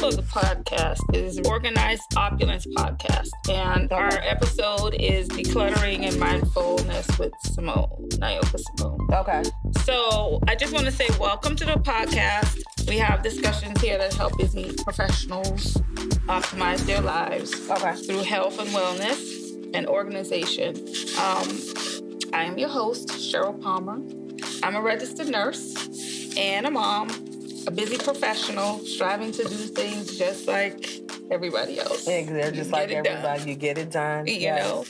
title of the podcast is Organized Opulence Podcast. And our episode is Decluttering and Mindfulness with Simone, Nayoka Simone. Okay. So I just want to say welcome to the podcast. We have discussions here that help busy professionals optimize their lives through health and wellness and organization. I am your host, Cheryl Palmer. I'm a registered nurse and a mom, a busy professional, striving to do things just like everybody else. They're just like everybody. You get it done. You know.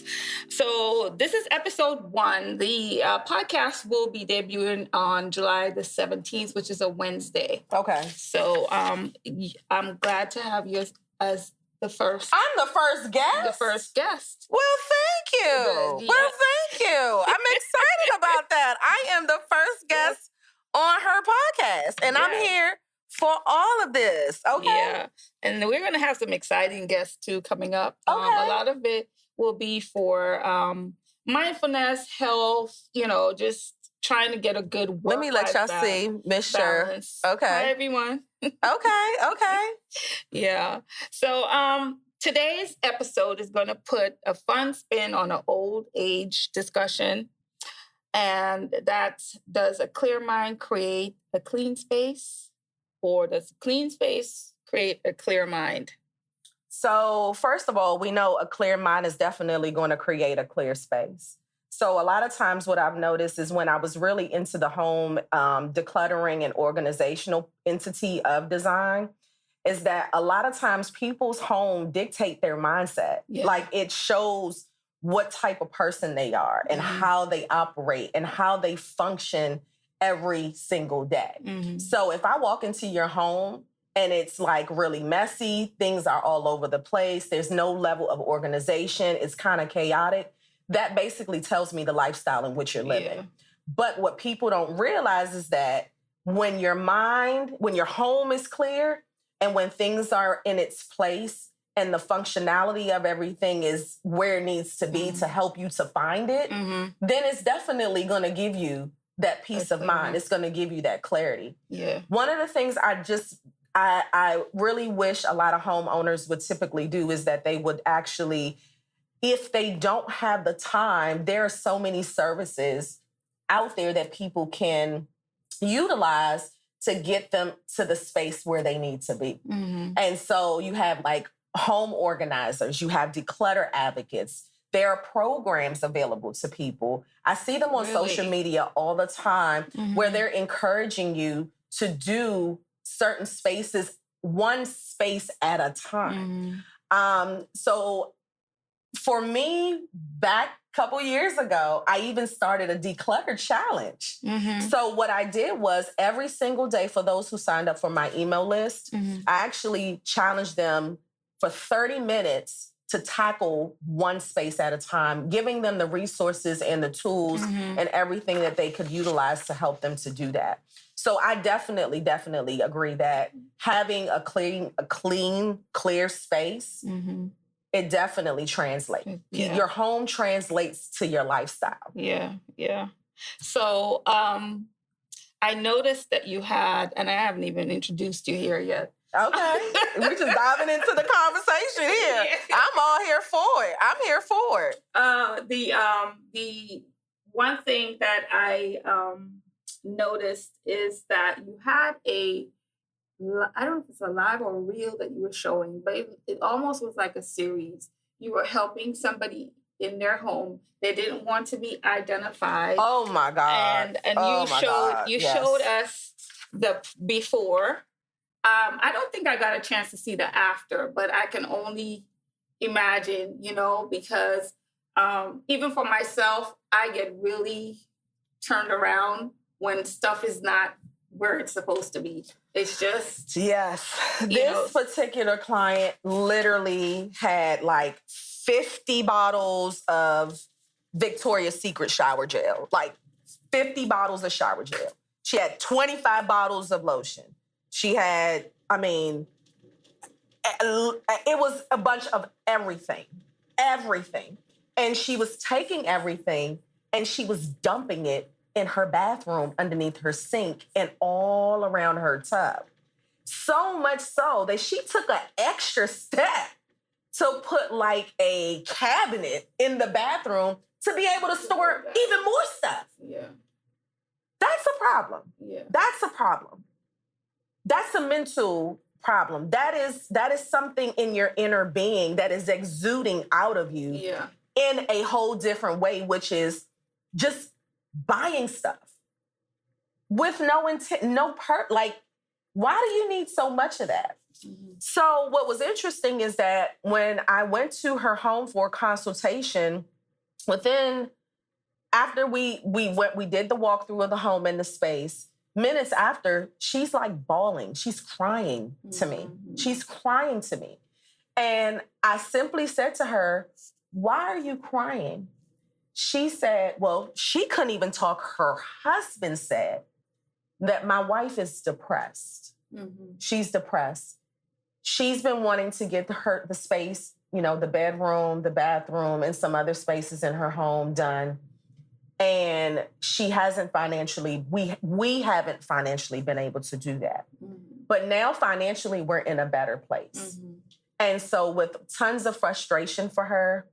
So this is episode 1. The podcast will be debuting on July the 17th, which is a Wednesday. Okay. So I'm glad to have you as the first. I'm the first guest? The first guest. Well, thank you. Thank you. I'm excited about that. I am the first guest on her podcast, and I'm here for all of this. Okay. Yeah. And we're going to have some exciting guests too coming up. Okay. A lot of it will be for mindfulness, health, just trying to get a good work. Let me let y'all see, Miss Sher. Okay. Hi, everyone. Okay. Yeah. So today's episode is going to put a fun spin on an old age discussion. And that's, does a clear mind create a clean space? Or does a clean space create a clear mind? So first of all, we know a clear mind is definitely going to create a clear space. So a lot of times what I've noticed is when I was really into the home decluttering and organizational entity of design, is that a lot of times people's home dictate their mindset. Yeah. Like it shows what type of person they are and how they operate and how they function every single day. Mm-hmm. So if I walk into your home and it's like really messy, things are all over the place, there's no level of organization, it's kind of chaotic, that basically tells me the lifestyle in which you're living. Yeah. But what people don't realize is that when your home is clear and when things are in its place, and the functionality of everything is where it needs to be to help you to find it, then it's definitely going to give you that peace of mind. It's going to give you that clarity. Yeah. One of the things I really wish a lot of homeowners would typically do is that they would actually, if they don't have the time, there are so many services out there that people can utilize to get them to the space where they need to be. Mm-hmm. And so you have like home organizers, you have declutter advocates. There are programs available to people. I see them on social media all the time where they're encouraging you to do certain spaces, one space at a time. So for me, back a couple years ago, I even started a declutter challenge. So what I did was every single day for those who signed up for my email list, I actually challenged them for 30 minutes to tackle one space at a time, giving them the resources and the tools and everything that they could utilize to help them to do that. So I definitely agree that having a clean, clear space, it definitely translates. Yeah. Your home translates to your lifestyle. Yeah. So I noticed that you had, and I haven't even introduced you here yet. Okay. We're just diving into the conversation here. I'm all here for it. The one thing that I noticed is that you had I don't know if it's a live or a reel that you were showing, but it almost was like a series. You were helping somebody in their home. They didn't want to be identified. Oh my God. And you showed us the before. I don't think I got a chance to see the after, but I can only imagine, because even for myself, I get really turned around when stuff is not where it's supposed to be. It's just... Yes. This particular client literally had like 50 bottles of Victoria's Secret shower gel, like 50 bottles of shower gel. She had 25 bottles of lotion. She had, it was a bunch of everything. And she was taking everything and she was dumping it in her bathroom underneath her sink and all around her tub. So much so that she took an extra step to put like a cabinet in the bathroom to be able to store even more stuff. Yeah. That's a problem. Yeah. That's a problem. That's a mental problem. That is something in your inner being that is exuding out of you in a whole different way, which is just buying stuff with no intent, like, why do you need so much of that? Mm-hmm. So what was interesting is that when I went to her home for a consultation, after we did the walkthrough of the home and the space, minutes after, she's like bawling. She's crying to me. She's crying to me. And I simply said to her, why are you crying? She said, well, she couldn't even talk. Her husband said that my wife is depressed. Mm-hmm. She's depressed. She's been wanting to get the space, the bedroom, the bathroom, and some other spaces in her home done. And she hasn't we haven't financially been able to do that. Mm-hmm. But now financially, we're in a better place. Mm-hmm. And so with tons of frustration for her,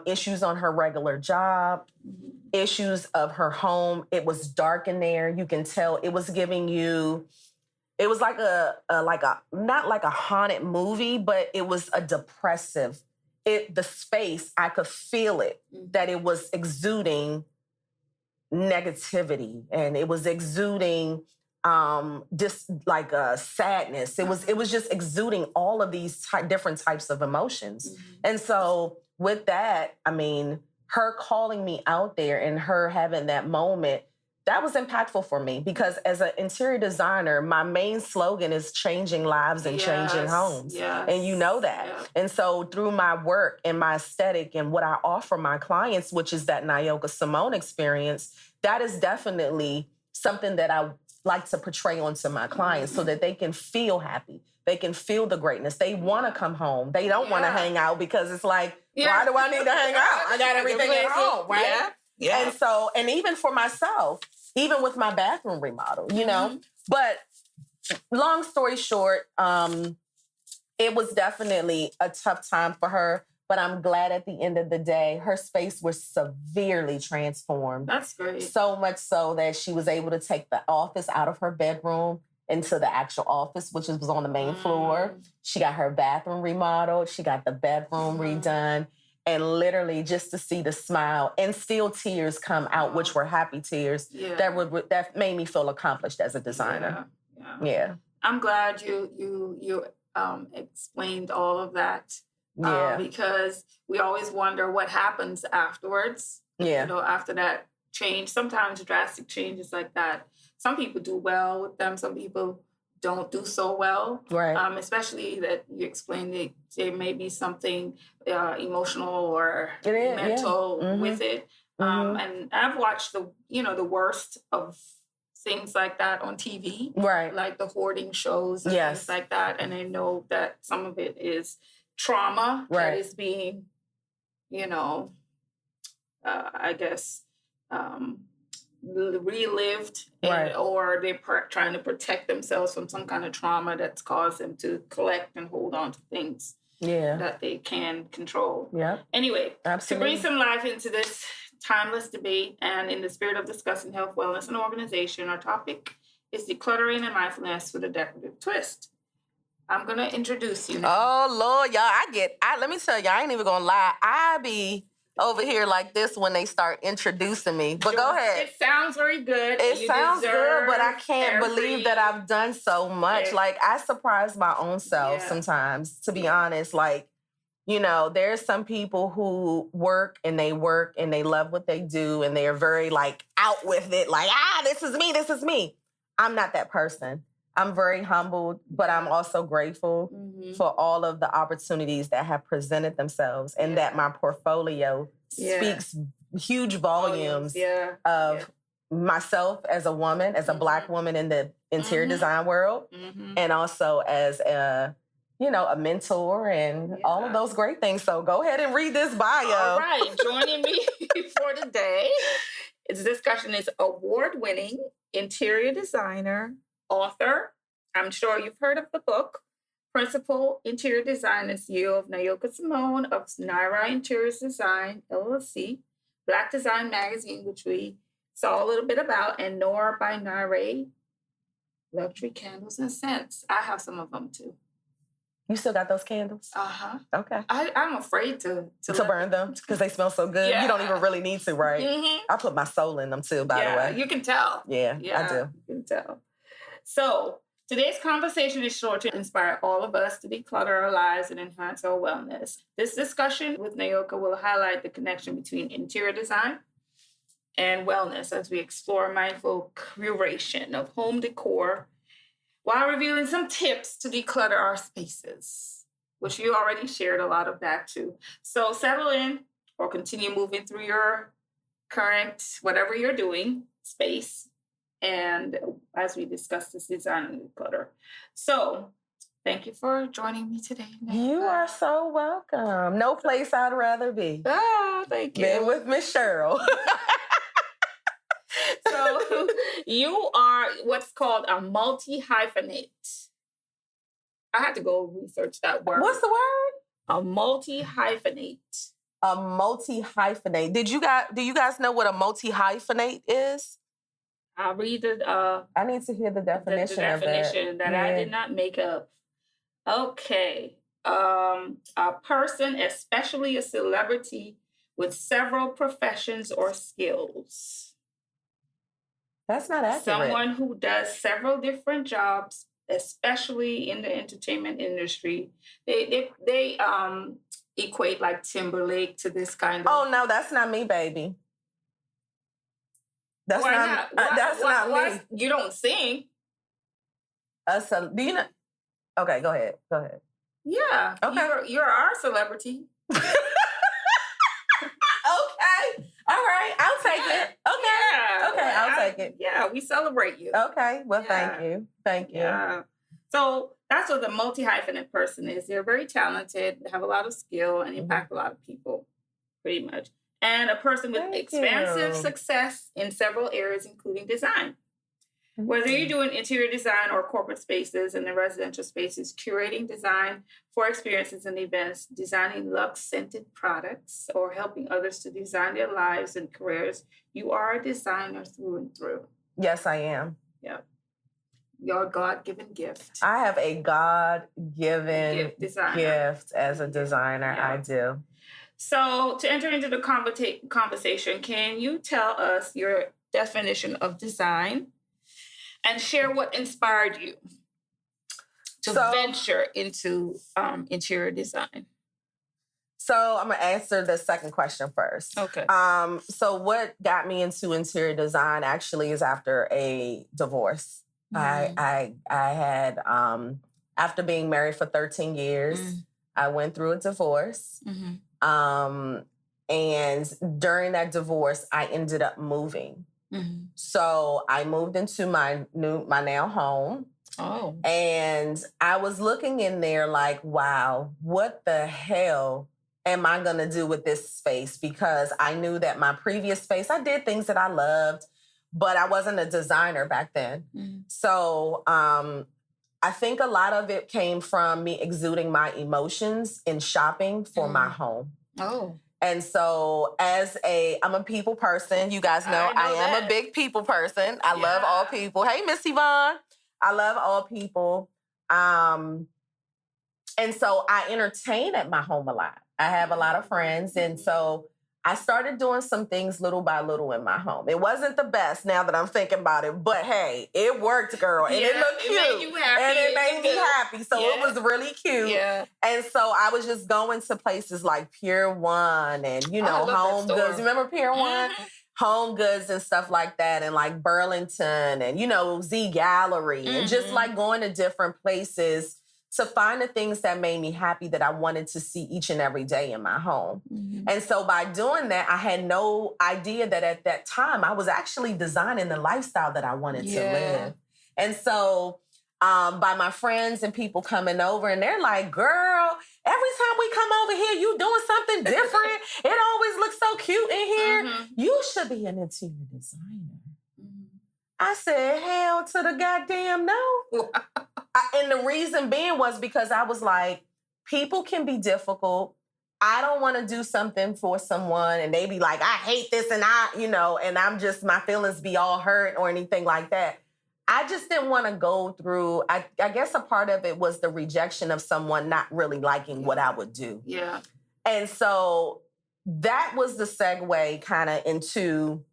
issues on her regular job, mm-hmm. issues of her home, it was dark in there. You can tell it was giving you, it was like not like a haunted movie, but it was a depressive. The space, I could feel it, that it was exuding negativity, and it was exuding just like sadness. It was just exuding all of these different types of emotions. Mm-hmm. And so with that, I mean, her calling me out there and her having that moment, that was impactful for me, because as an interior designer, my main slogan is changing lives and changing homes. Yes. And you know that. Yeah. And so through my work and my aesthetic and what I offer my clients, which is that Nayoka Simone experience, that is definitely something that I like to portray onto my clients, mm-hmm. so that they can feel happy. They can feel the greatness. They want to come home. They don't want to hang out because it's like, why do I need to hang out? I got everything at home, right? Yeah. Yeah. And so, and even for myself, even with my bathroom remodel, mm-hmm. But long story short, it was definitely a tough time for her, but I'm glad at the end of the day, her space was severely transformed. That's great. So much so that she was able to take the office out of her bedroom into the actual office, which was on the main floor. She got her bathroom remodeled. She got the bedroom redone. And literally just to see the smile and still tears come out, which were happy tears, that made me feel accomplished as a designer. Yeah. I'm glad you explained all of that. Because we always wonder what happens afterwards. Yeah. After that change, sometimes drastic changes like that. Some people do well with them. Some people don't do so well. Right. Especially that you explained that there may be something emotional or mental with it. Mm-hmm. And I've watched the worst of things like that on TV. Right. Like the hoarding shows and things like that. And I know that some of it is trauma that is being, I guess, relived, or they're trying to protect themselves from some kind of trauma that's caused them to collect and hold on to things that they can control. Yeah. Anyway, to bring some life into this timeless debate and in the spirit of discussing health, wellness, and organization, our topic is decluttering and mindfulness with a decorative twist. I'm going to introduce you now. Oh, Lord, y'all, let me tell you, I ain't even going to lie. I be over here like this when they start introducing me. But go ahead. It sounds very good. It sounds good, but I can't believe that I've done so much. Okay. Like, I surprise my own self sometimes, to be honest. Like, there's some people who work and they love what they do and they're very, like, out with it. Like, this is me. I'm not that person. I'm very humbled, but I'm also grateful for all of the opportunities that have presented themselves and that my portfolio speaks huge volumes of myself as a woman, as a Black woman in the interior design world, and also as a mentor and all of those great things. So go ahead and read this bio. All right. Joining me for today, this discussion is award-winning interior designer, author, I'm sure you've heard of the book, Principal Interior Design and CEO of Nayoka Simone of NyRai Interiors Design, LLC, Black Design Magazine, which we saw a little bit about, and Noir by NyRai, Luxury Candles and Scents. I have some of them too. You still got those candles? Uh-huh. Okay. I'm afraid to burn them because they smell so good. Yeah. You don't even really need to, right? Mm-hmm. I put my soul in them too, by the way. You can tell. Yeah, I do. You can tell. So today's conversation is sure to inspire all of us to declutter our lives and enhance our wellness. This discussion with Nayoka will highlight the connection between interior design and wellness as we explore mindful curation of home decor while revealing some tips to declutter our spaces, which you already shared a lot of that too. So settle in or continue moving through your current, whatever you're doing, space, and as we discuss this design and declutter. So thank you for joining me today, Nayoka. You are so welcome. No place I'd rather be. Oh, thank you. Been with Miss Cheryl. So you are what's called a multi-hyphenate. I had to go research that word. What's the word? A multi-hyphenate. A multi-hyphenate. Do you guys know what a multi-hyphenate is? I'll read it. I need to hear the definition, the definition that I did not make up. Okay. A person, especially a celebrity, with several professions or skills. That's not accurate. Someone who does several different jobs, especially in the entertainment industry. They equate like Timberlake to this kind of. Oh no, that's not me, baby. That's not me. You don't sing. Do you know? Okay, go ahead. Yeah. Okay. You're our celebrity. Okay. All right. I'll take it. Okay. Yeah. Okay, I'll take it. Yeah, we celebrate you. Okay. Well, thank you. Thank you. Yeah. So that's what the multi-hyphenate person is. They're very talented, they have a lot of skill, and impact a lot of people, pretty much. And a person with expansive success in several areas, including design. Whether you're doing interior design or corporate spaces and the residential spaces, curating design for experiences and events, designing luxe-scented products, or helping others to design their lives and careers, you are a designer through and through. Yes, I am. Yeah. Your God-given gift. I have a God-given gift as a designer. Yeah. I do. So to enter into the conversation, can you tell us your definition of design and share what inspired you to venture into interior design? So I'm going to answer the second question first. Okay. So what got me into interior design actually is after a divorce. Mm-hmm. I had, after being married for 13 years, I went through a divorce. Mm-hmm. And during that divorce, I ended up moving. Mm-hmm. So I moved into my now home. Oh. And I was looking in there like, wow, what the hell am I going to do with this space? Because I knew that my previous space, I did things that I loved, but I wasn't a designer back then. Mm-hmm. So I think a lot of it came from me exuding my emotions in shopping for my home. Oh. And so I'm a people person. You guys know I am a big people person. I love all people. Hey, Miss Yvonne. I love all people. And so I entertain at my home a lot. I have a lot of friends. And so I started doing some things little by little in my home. It wasn't the best now that I'm thinking about it, but hey, it worked, girl. And it looked cute. It made you happy. And it made me happy. So it was really cute. Yeah. And so I was just going to places like Pier 1 and, Home Goods. Remember Pier 1? Mm-hmm. Home Goods and stuff like that. And like Burlington and, Z Gallery. Mm-hmm. And just like going to different places to find the things that made me happy that I wanted to see each and every day in my home. Mm-hmm. And so by doing that, I had no idea that at that time I was actually designing the lifestyle that I wanted to live. And so by my friends and people coming over and they're like, girl, every time we come over here, you doing something different. It always looks so cute in here. Mm-hmm. You should be an interior designer. Mm-hmm. I said, hell to the goddamn no. And the reason being was because I was like, people can be difficult. I don't want to do something for someone and they be like, I hate this and and I'm just, my feelings be all hurt or anything like that. I just didn't want to go through, I guess a part of it was the rejection of someone not really liking what I would do. Yeah. And so that was the segue kind of into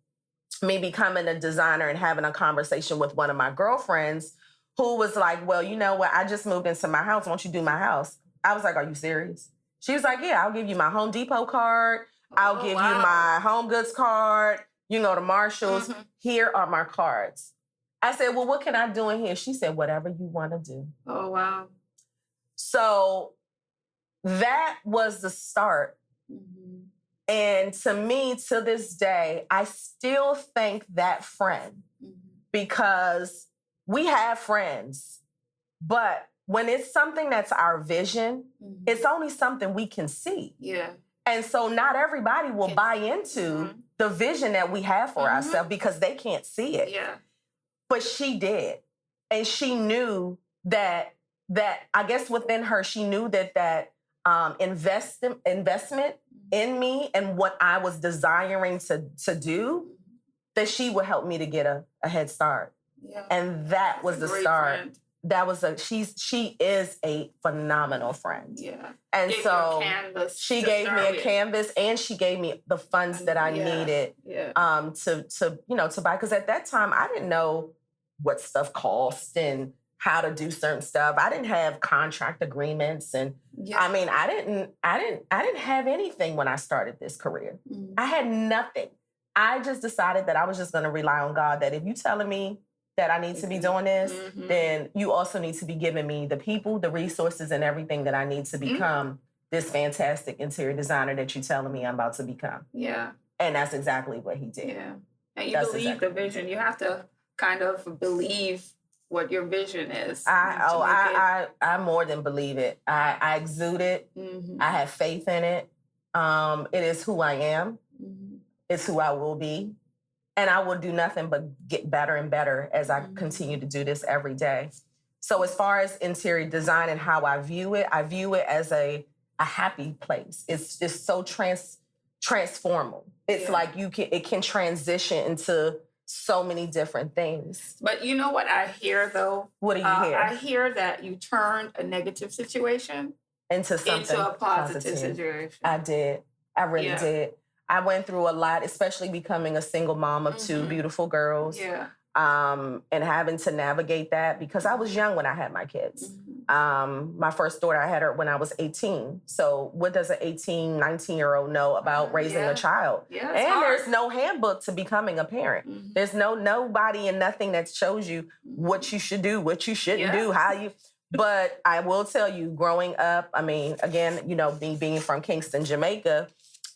me becoming a designer and having a conversation with one of my girlfriends who was like, well, you know what? I just moved into my house. Won't you do my house? I was like, are you serious? She was like, yeah, I'll give you my Home Depot card. I'll give you my Home Goods card. You can go to Marshall's. Mm-hmm. Here are my cards. I said, well, what can I do in here? She said, whatever you want to do. Oh, wow. So that was the start. Mm-hmm. And to me, to this day, I still thank that friend because we have friends, but when it's something that's our vision, it's only something we can see. Yeah. And so not everybody will buy into the vision that we have for ourselves because they can't see it. Yeah. But she did. And she knew that I guess within her, she knew that investment in me and what I was desiring to do, that she would help me to get a head start. Yeah. And that was the start. Friend. That was she is a phenomenal friend. Yeah. And so she gave me a canvas and she gave me the funds that I needed to buy. Because at that time I didn't know what stuff cost and how to do certain stuff. I didn't have contract agreements, and I mean, I didn't have anything when I started this career. I had nothing. I just decided that I was just going to rely on God. That if you telling me that I need to be doing this, then you also need to be giving me the people, the resources, and everything that I need to become this fantastic interior designer that you're telling me I'm about to become. Yeah, and that's exactly what he did. Yeah, and you believe the vision. You have to kind of believe what your vision is. I more than believe it. I exude it. I have faith in it. It is who I am. It's who I will be. And I will do nothing but get better and better as I continue to do this every day. So as far as interior design and how I view it as a happy place. It's just so transformable. It's like it can transition into so many different things. But you know what I hear, though? What do you hear? I hear that you turned a negative situation into a positive situation. I did. I really did. I went through a lot, especially becoming a single mom of two beautiful girls. Yeah. And having to navigate that because I was young when I had my kids. My first daughter, I had her when I was 18. So what does an 18, 19-year-old know about raising a child? Yeah, and there's no handbook to becoming a parent. There's nobody and nothing that shows you what you should do, what you shouldn't do, how you... But I will tell you, growing up, I mean, again, me being from Kingston, Jamaica,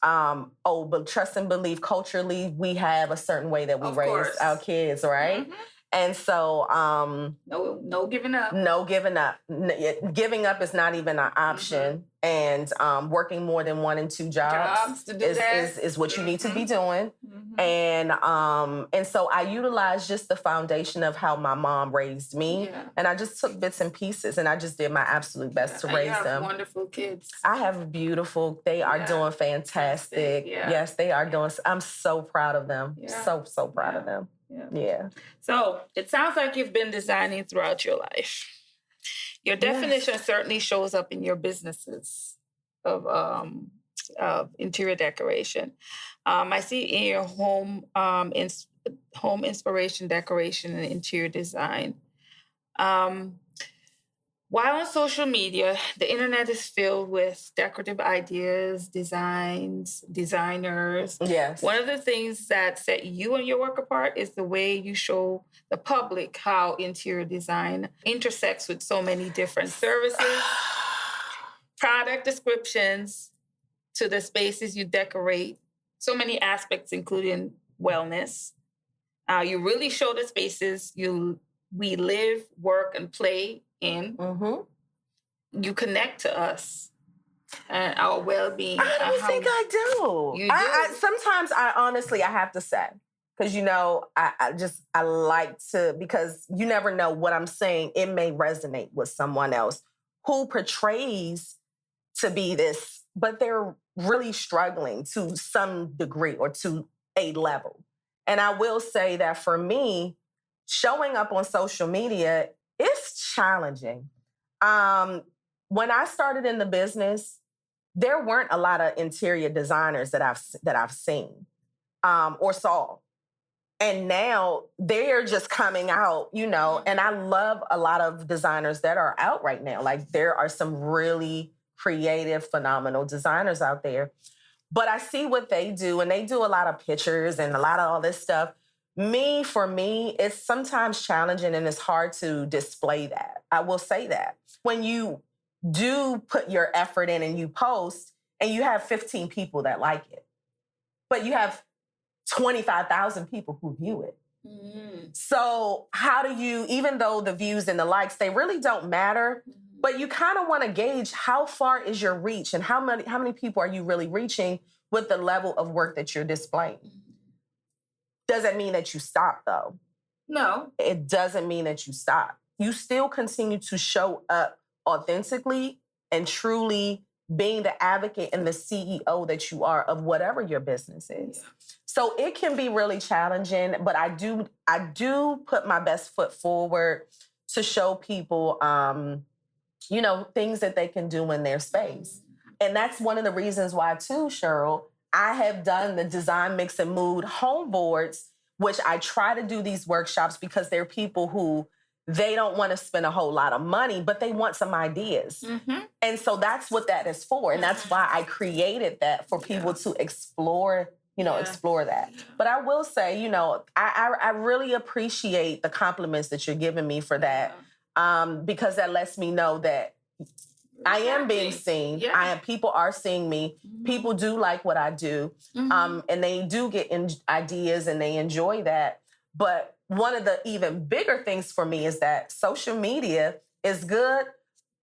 but trust and believe culturally, we have a certain way that we raise our kids, right? And so... No giving up. No giving up. Giving up is not even an option. And working more than 1 and 2 jobs to do is what you need to be doing. And so I utilized just the foundation of how my mom raised me. Yeah. And I just took bits and pieces and I just did my absolute best to raise them. Wonderful kids. I have beautiful, they are doing fantastic. Yeah. Yes, they are doing, I'm so proud of them. Yeah. So proud of them. Yeah. So it sounds like you've been designing throughout your life. Your definition certainly shows up in your businesses of interior decoration. I see in your home inspiration, decoration, and interior design. While on social media, the internet is filled with decorative ideas, designs, designers. Yes. One of the things that set you and your work apart is the way you show the public how interior design intersects with so many different services, product descriptions, to the spaces you decorate, so many aspects, including wellness. You really show the spaces we live, work, and play in. You connect to us and our well-being. I don't think I do. You do. Sometimes I honestly have to say, because, I like to, because you never know what I'm saying. It may resonate with someone else who portrays to be this, but they're really struggling to some degree or to a level. And I will say that for me, showing up on social media is challenging. When I started in the business, there weren't a lot of interior designers that I've seen or saw. And now they're just coming out, and I love a lot of designers that are out right now. Like, there are some really creative, phenomenal designers out there. But I see what they do, and they do a lot of pictures and a lot of all this stuff. For me, it's sometimes challenging and it's hard to display that. I will say that. When you do put your effort in and you post and you have 15 people that like it, but you have 25,000 people who view it. So how do you, even though the views and the likes, they really don't matter, but you kind of want to gauge how far is your reach and how many people are you really reaching with the level of work that you're displaying. Doesn't mean that you stop, though. No. It doesn't mean that you stop. You still continue to show up authentically and truly being the advocate and the CEO that you are of whatever your business is. Yeah. So it can be really challenging, but I do put my best foot forward to show people, things that they can do in their space. And that's one of the reasons why, too, Cheryl, I have done the Design Mix and Mood home boards, which I try to do these workshops because they're people who they don't want to spend a whole lot of money, but they want some ideas. And so that's what that is for. And that's why I created that for people to explore, explore that. But I will say, I really appreciate the compliments that you're giving me for that, because that lets me know that I am being seen. Yeah. People are seeing me. People do like what I do. And they do get ideas and they enjoy that. But one of the even bigger things for me is that social media is good,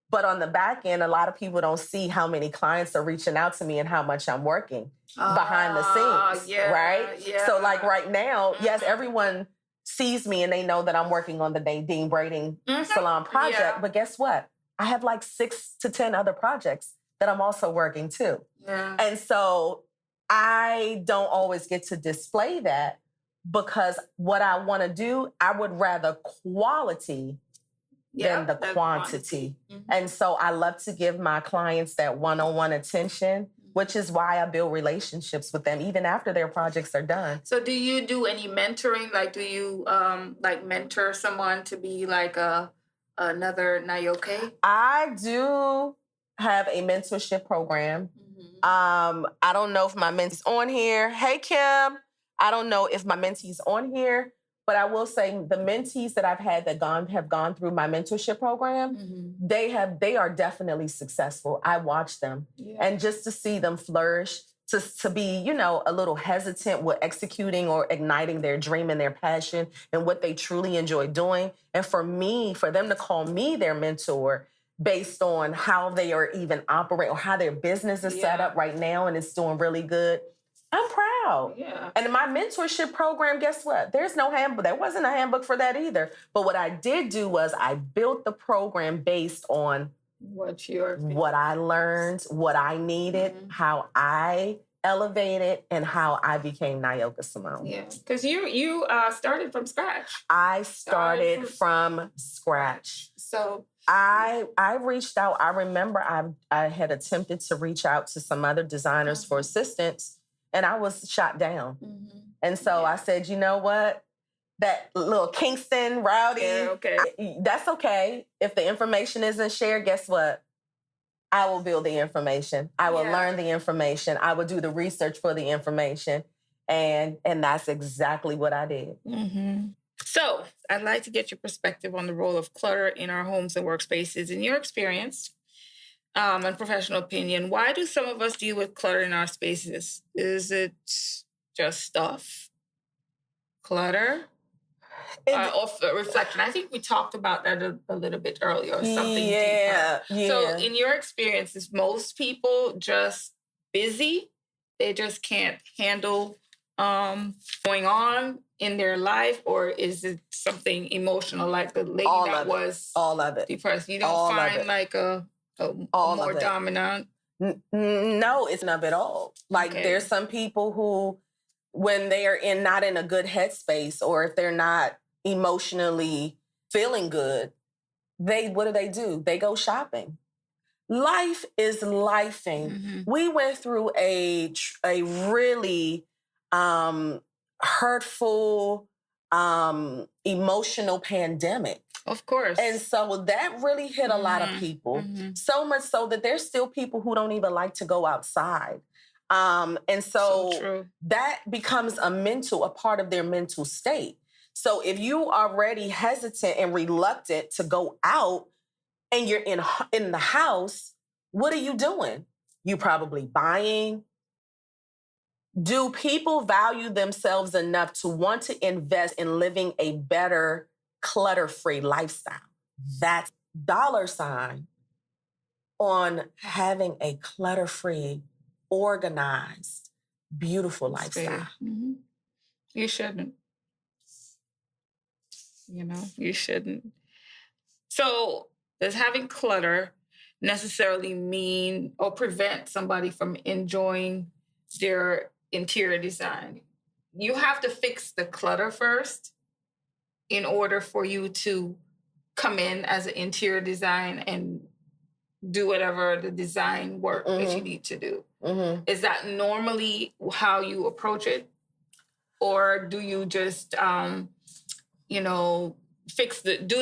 but on the back end, a lot of people don't see how many clients are reaching out to me and how much I'm working behind the scenes, right? Yeah. So like right now, yes, everyone sees me and they know that I'm working on the Nadine Braiding Salon project, but guess what? I have like 6 to 10 other projects that I'm also working too. Yeah. And so I don't always get to display that because what I want to do, I would rather quality than the quantity. And so I love to give my clients that one-on-one attention, which is why I build relationships with them even after their projects are done. So do you do any mentoring? Like, do you mentor someone to be like another Nayoka? I do have a mentorship program. I don't know if my mentee's on here. Hey, Kim. I don't know if my mentee's on here, but I will say the mentees that I've had that have gone through my mentorship program, they are definitely successful. I watch them. Yeah. And just to see them flourish, to be, a little hesitant with executing or igniting their dream and their passion and what they truly enjoy doing. And for them to call me their mentor based on how they are even operate or how their business is set up right now and it's doing really good, I'm proud. Yeah. And in my mentorship program, guess what? There's no handbook. There wasn't a handbook for that either. But what I did do was I built the program based on what I learned, what I needed, how I elevated, and how I became Nayoka Simone. Yeah, because you started from scratch. I started from scratch. So I reached out. I remember I had attempted to reach out to some other designers for assistance, and I was shot down. And so I said, you know what? That little Kingston rowdy, that's okay. If the information isn't shared, guess what? I will build the information. I will learn the information. I will do the research for the information. And that's exactly what I did. So I'd like to get your perspective on the role of clutter in our homes and workspaces. In your experience and professional opinion, why do some of us deal with clutter in our spaces? Is it just stuff? Clutter? Or reflection. I think we talked about that a little bit earlier, or something deeper. Yeah. So in your experience, is most people just busy? They just can't handle going on in their life, or is it something emotional, like the lady all that of was all of it depressed? You don't all find like a more dominant? No, it's not at all. Like there's some people who, when they are not in a good headspace, or if they're not emotionally feeling good, what do? They go shopping. Life is lifing. Mm-hmm. We went through a really hurtful, emotional pandemic. Of course. And so that really hit a lot of people. Mm-hmm. So much so that there's still people who don't even like to go outside. And so that becomes a part of their mental state. So if you are already hesitant and reluctant to go out, and you're in the house, what are you doing? You probably buying. Do people value themselves enough to want to invest in living a better, clutter-free lifestyle? That's $sign on having a clutter-free, organized, beautiful lifestyle. Mm-hmm. You shouldn't. You shouldn't. So does having clutter necessarily mean or prevent somebody from enjoying their interior design? You have to fix the clutter first in order for you to come in as an interior design and do whatever the design work that you need to do. Mm-hmm. Is that normally how you approach it? Or do you just, do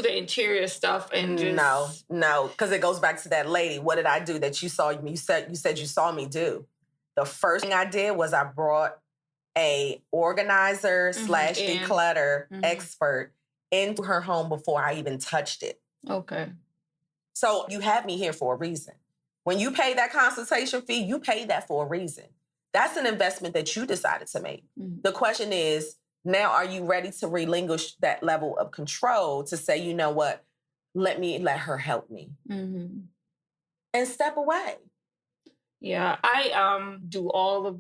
the interior stuff and just... No, because it goes back to that lady. What did I do that you saw me? You said you saw me do. The first thing I did was I brought a organizer / declutter expert into her home before I even touched it. Okay. So you have me here for a reason. When you pay that consultation fee, you paid that for a reason. That's an investment that you decided to make. Mm-hmm. The question is, now are you ready to relinquish that level of control to say, you know what, let her help me. Mm-hmm. And step away. Yeah, I do all of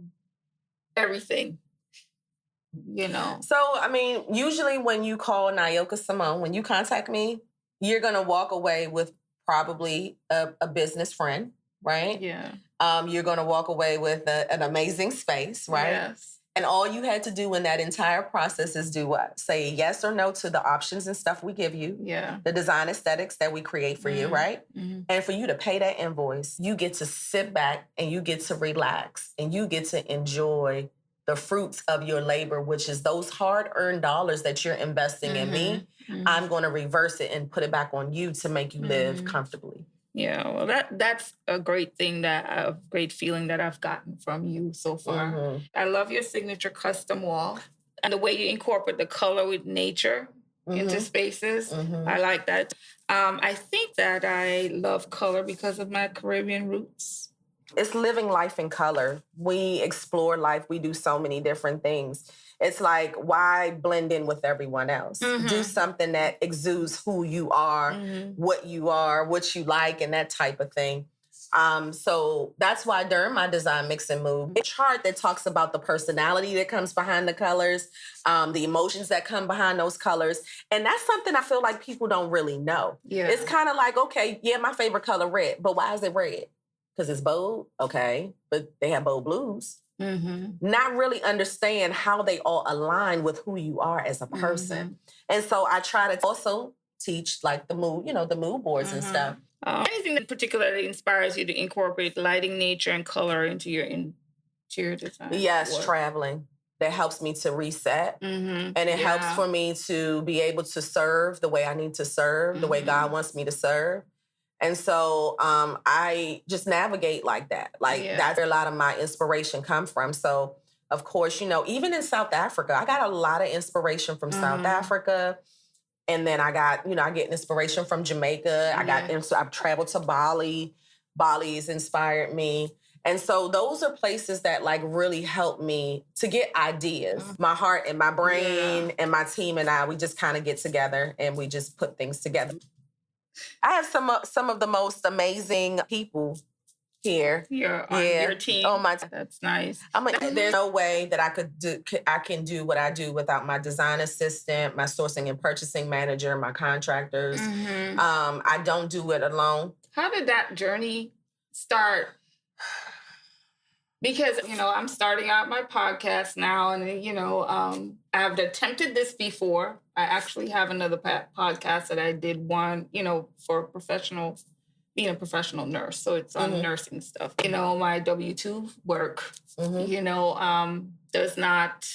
everything, So, I mean, usually when you call Nayoka Simone, when you contact me, you're going to walk away with probably a business friend, right? Yeah. You're going to walk away with an amazing space, right? Yes. And all you had to do in that entire process is do what? Say yes or no to the options and stuff we give you. Yeah. The design aesthetics that we create for you, right? Mm-hmm. And for you to pay that invoice, you get to sit back and you get to relax and you get to enjoy the fruits of your labor, which is those hard-earned dollars that you're investing in me. Mm-hmm. I'm going to reverse it and put it back on you to make you live comfortably. Yeah, well, that's a great thing, a great feeling that I've gotten from you so far. Mm-hmm. I love your signature custom wall and the way you incorporate the color with nature into spaces. Mm-hmm. I like that. I think that I love color because of my Caribbean roots. It's living life in color. We explore life. We do so many different things. It's like, why blend in with everyone else? Mm-hmm. Do something that exudes who you are, what you like, and that type of thing. So that's why during my design mix and move, a chart that talks about the personality that comes behind the colors, the emotions that come behind those colors. And that's something I feel like people don't really know. Yeah. It's kind of like, okay, yeah, my favorite color red, but why is it red? Because it's bold, okay, but they have bold blues. Mm-hmm. Not really understand how they all align with who you are as a person. Mm-hmm. And so I try to also teach like the mood, the mood boards and stuff. Anything that particularly inspires you to incorporate lighting, nature, and color into your interior design? Yes, traveling. That helps me to reset. Mm-hmm. And it helps for me to be able to serve the way I need to serve, the way God wants me to serve. And so I just navigate like that. That's where a lot of my inspiration come from. So, of course, even in South Africa, I got a lot of inspiration from South Africa. And then I got, I get inspiration from Jamaica. I've traveled to Bali. Bali's inspired me. And so those are places that really help me to get ideas. My heart and my brain and my team and I, we just kind of get together and we just put things together. I have some of the most amazing people here. You're on your team. Oh my! That's nice. I'm like, there's no way that I can do what I do without my design assistant, my sourcing and purchasing manager, my contractors. I don't do it alone. How did that journey start? Because, I'm starting out my podcast now, and, I've attempted this before. I actually have another podcast that I did one, for being a professional nurse. So it's on nursing stuff. My W-2 work, does not.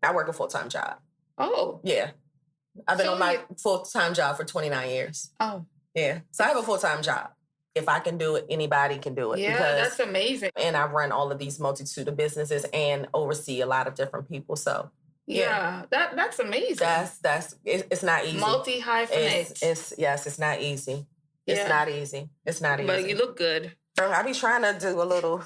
I work a full-time job. Oh. Yeah. I've been on my full-time job for 29 years. Oh. Yeah. So I have a full-time job. If I can do it, anybody can do it. Yeah, that's amazing. And I run all of these multitude of businesses and oversee a lot of different people. So yeah, that's amazing. It's not easy. Multi-hyphenate. It's not easy. It's not easy. It's not easy. But you look good. I be trying to do a little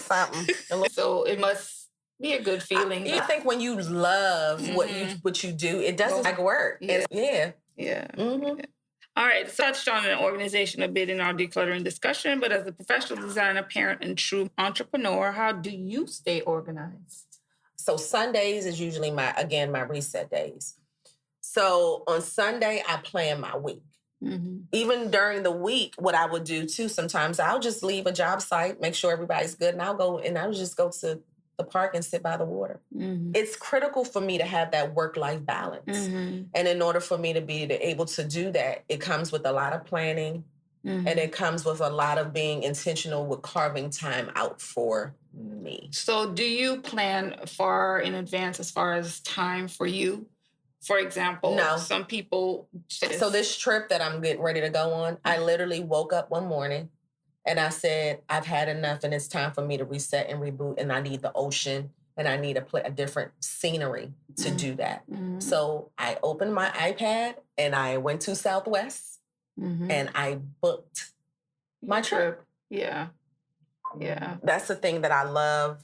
something. So it must be a good feeling. I think when you love what you do, it doesn't like work. Yeah. Yeah. Yeah. All right, so touched on an organization a bit in our decluttering discussion, but as a professional designer, parent, and true entrepreneur, how do you stay organized? So Sundays is usually my reset days. So on Sunday, I plan my week. Even during the week, what I would do too, sometimes I'll just leave a job site, make sure everybody's good, and I'll just go to the park and sit by the water. It's critical for me to have that work-life balance. And in order for me to be able to do that, it comes with a lot of planning and it comes with a lot of being intentional with carving time out for me. So do you plan far in advance as far as time for you? For example, no. Some people... So this trip that I'm getting ready to go on, I literally woke up one morning and I said, I've had enough and it's time for me to reset and reboot, and I need the ocean and I need a different scenery to do that. So I opened my iPad and I went to Southwest and I booked my trip. Yeah. That's the thing that I love,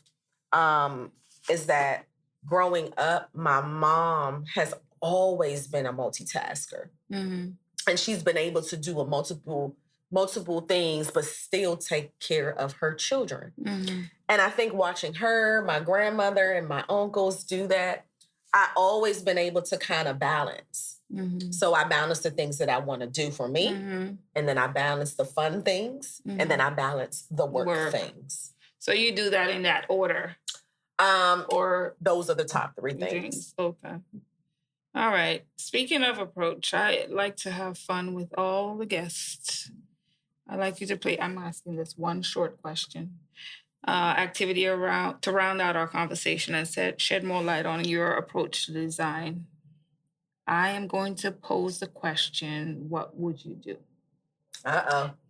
is that growing up, my mom has always been a multitasker. And she's been able to do multiple things, but still take care of her children. And I think watching her, my grandmother, and my uncles do that, I always been able to kind of balance. So I balance the things that I want to do for me, and then I balance the fun things, and then I balance the work things. So you do that in that order? Or those are the top three things. Okay. All right. Speaking of approach, I like to have fun with all the guests. I'd like you to play. I'm asking this one short question. Activity to round out our conversation and shed more light on your approach to design. I am going to pose the question, what would you do?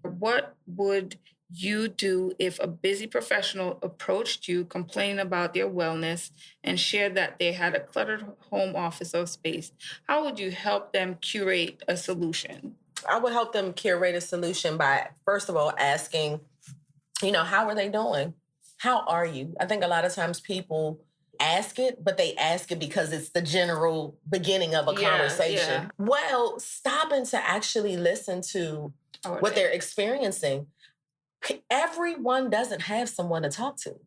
What would you do if a busy professional approached you complaining about their wellness and shared that they had a cluttered home office or space? How would you help them curate a solution? I would help them curate a solution by, first of all, asking, how are they doing? How are you? I think a lot of times people ask it, but they ask it because it's the general beginning of a conversation. Yeah. Well, stopping to actually listen to what they're experiencing. Everyone doesn't have someone to talk to.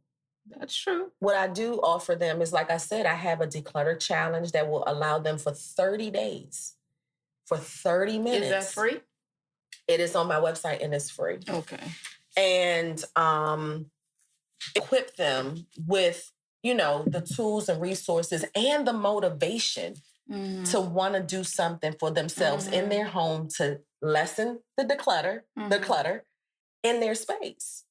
That's true. What I do offer them is, like I said, I have a declutter challenge that will allow them for 30 days. For 30 minutes. Is that free? It is on my website and it's free. Okay. And equip them with, the tools and resources and the motivation to want to do something for themselves in their home to lessen the clutter in their space.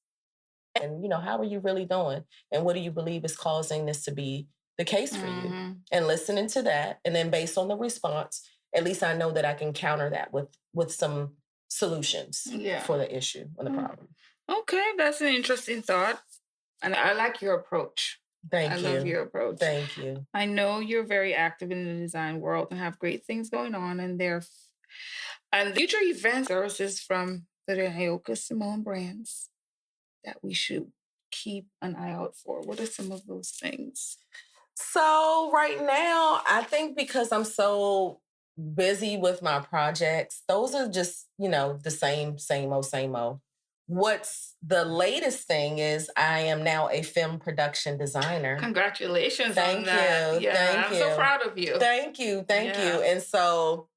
And, how are you really doing? And what do you believe is causing this to be the case for you? And listening to that. And then based on the response, at least I know that I can counter that with some solutions for the issue or the problem. Okay, that's an interesting thought. And I like your approach. I love your approach. Thank you. I know you're very active in the design world and have great things going on. And future event services from the Nayoka Simone brands that we should keep an eye out for. What are some of those things? So right now, I think because I'm so busy with my projects, those are just, the same old. what's the latest thing is I am now a film production designer. Congratulations Thank on that. you. Yeah, Thank I'm you. so proud of you. Thank you. And so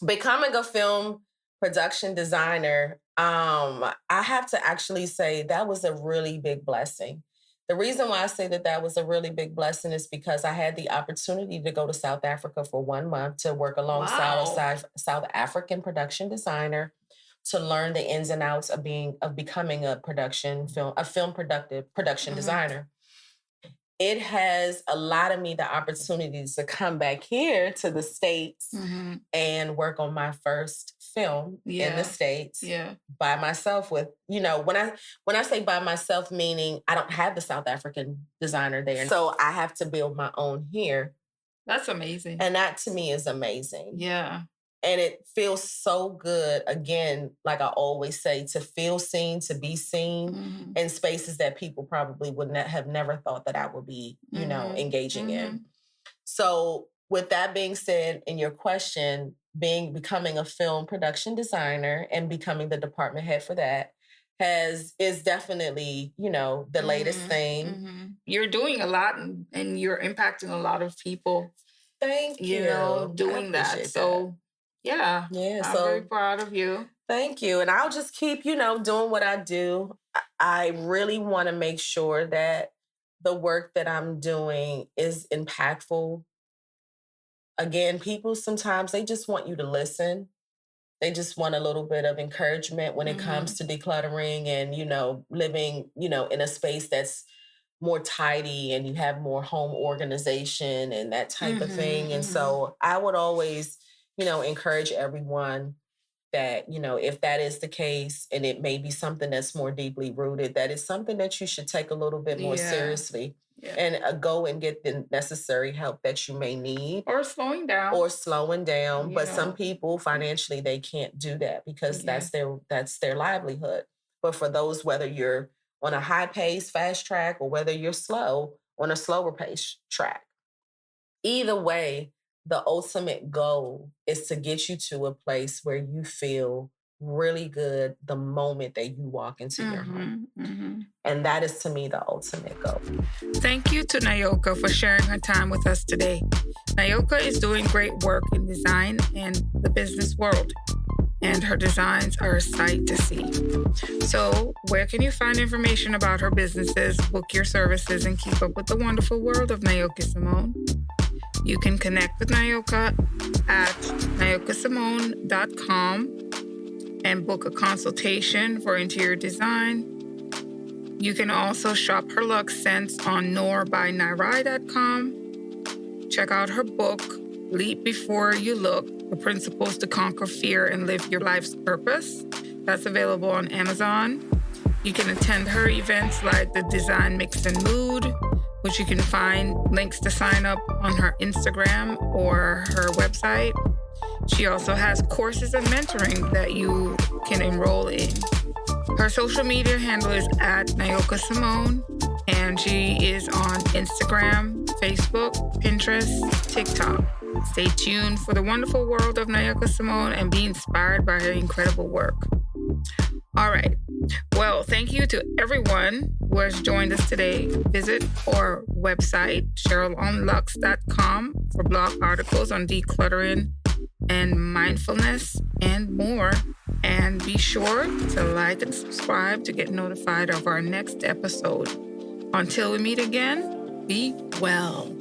becoming a film production designer, I have to actually say that was a really big blessing. The reason why I say that was a really big blessing is because I had the opportunity to go to South Africa for 1 month to work alongside a South African production designer to learn the ins and outs of becoming a production designer. It has allowed me the opportunities to come back here to the States and work on my first film in the States by myself with, when I say by myself, meaning I don't have the South African designer there. So I have to build my own here. That's amazing. And that to me is amazing. Yeah. And it feels so good, again, like I always say, to feel seen, to be seen in spaces that people probably would have never thought that I would be, engaging in. So with that being said, in your question, becoming a film production designer and becoming the department head for that is definitely, the latest thing. You're doing a lot and you're impacting a lot of people. Thank you. Doing that. So yeah, I'm very proud of you. Thank you. And I'll just keep, doing what I do. I really want to make sure that the work that I'm doing is impactful. Again, people sometimes, they just want you to listen. They just want a little bit of encouragement when it comes to decluttering and, living, in a space that's more tidy and you have more home organization and that type of thing. And so I would always, encourage everyone that, if that is the case and it may be something that's more deeply rooted, that is something that you should take a little bit more seriously and go and get the necessary help that you may need. Or slowing down. But some people financially, they can't do that because that's their livelihood. But for those, whether you're on a high pace, fast track, or whether you're slow on a slower pace track, either way, the ultimate goal is to get you to a place where you feel really good the moment that you walk into your home. And that is, to me, the ultimate goal. Thank you to Nayoka for sharing her time with us today. Nayoka is doing great work in design and the business world, and her designs are a sight to see. So where can you find information about her businesses, book your services, and keep up with the wonderful world of Nayoka Simone? You can connect with Nayoka at nyokasimone.com and book a consultation for interior design. You can also shop her luxe scents on Noir by NyRai.com. Check out her book, Leap Before You Look, The Principles to Conquer Fear and Live Your Life's Purpose. That's available on Amazon. You can attend her events like the Design Mix and Mood, which you can find links to sign up on her Instagram or her website. She also has courses and mentoring that you can enroll in. Her social media handle is at Nayoka Simone, and she is on Instagram, Facebook, Pinterest, TikTok. Stay tuned for the wonderful world of Nayoka Simone and be inspired by her incredible work. All right. Well, thank you to everyone who has joined us today. Visit our website, CherylOnLux.com, for blog articles on decluttering and mindfulness and more. And be sure to like and subscribe to get notified of our next episode. Until we meet again, be well.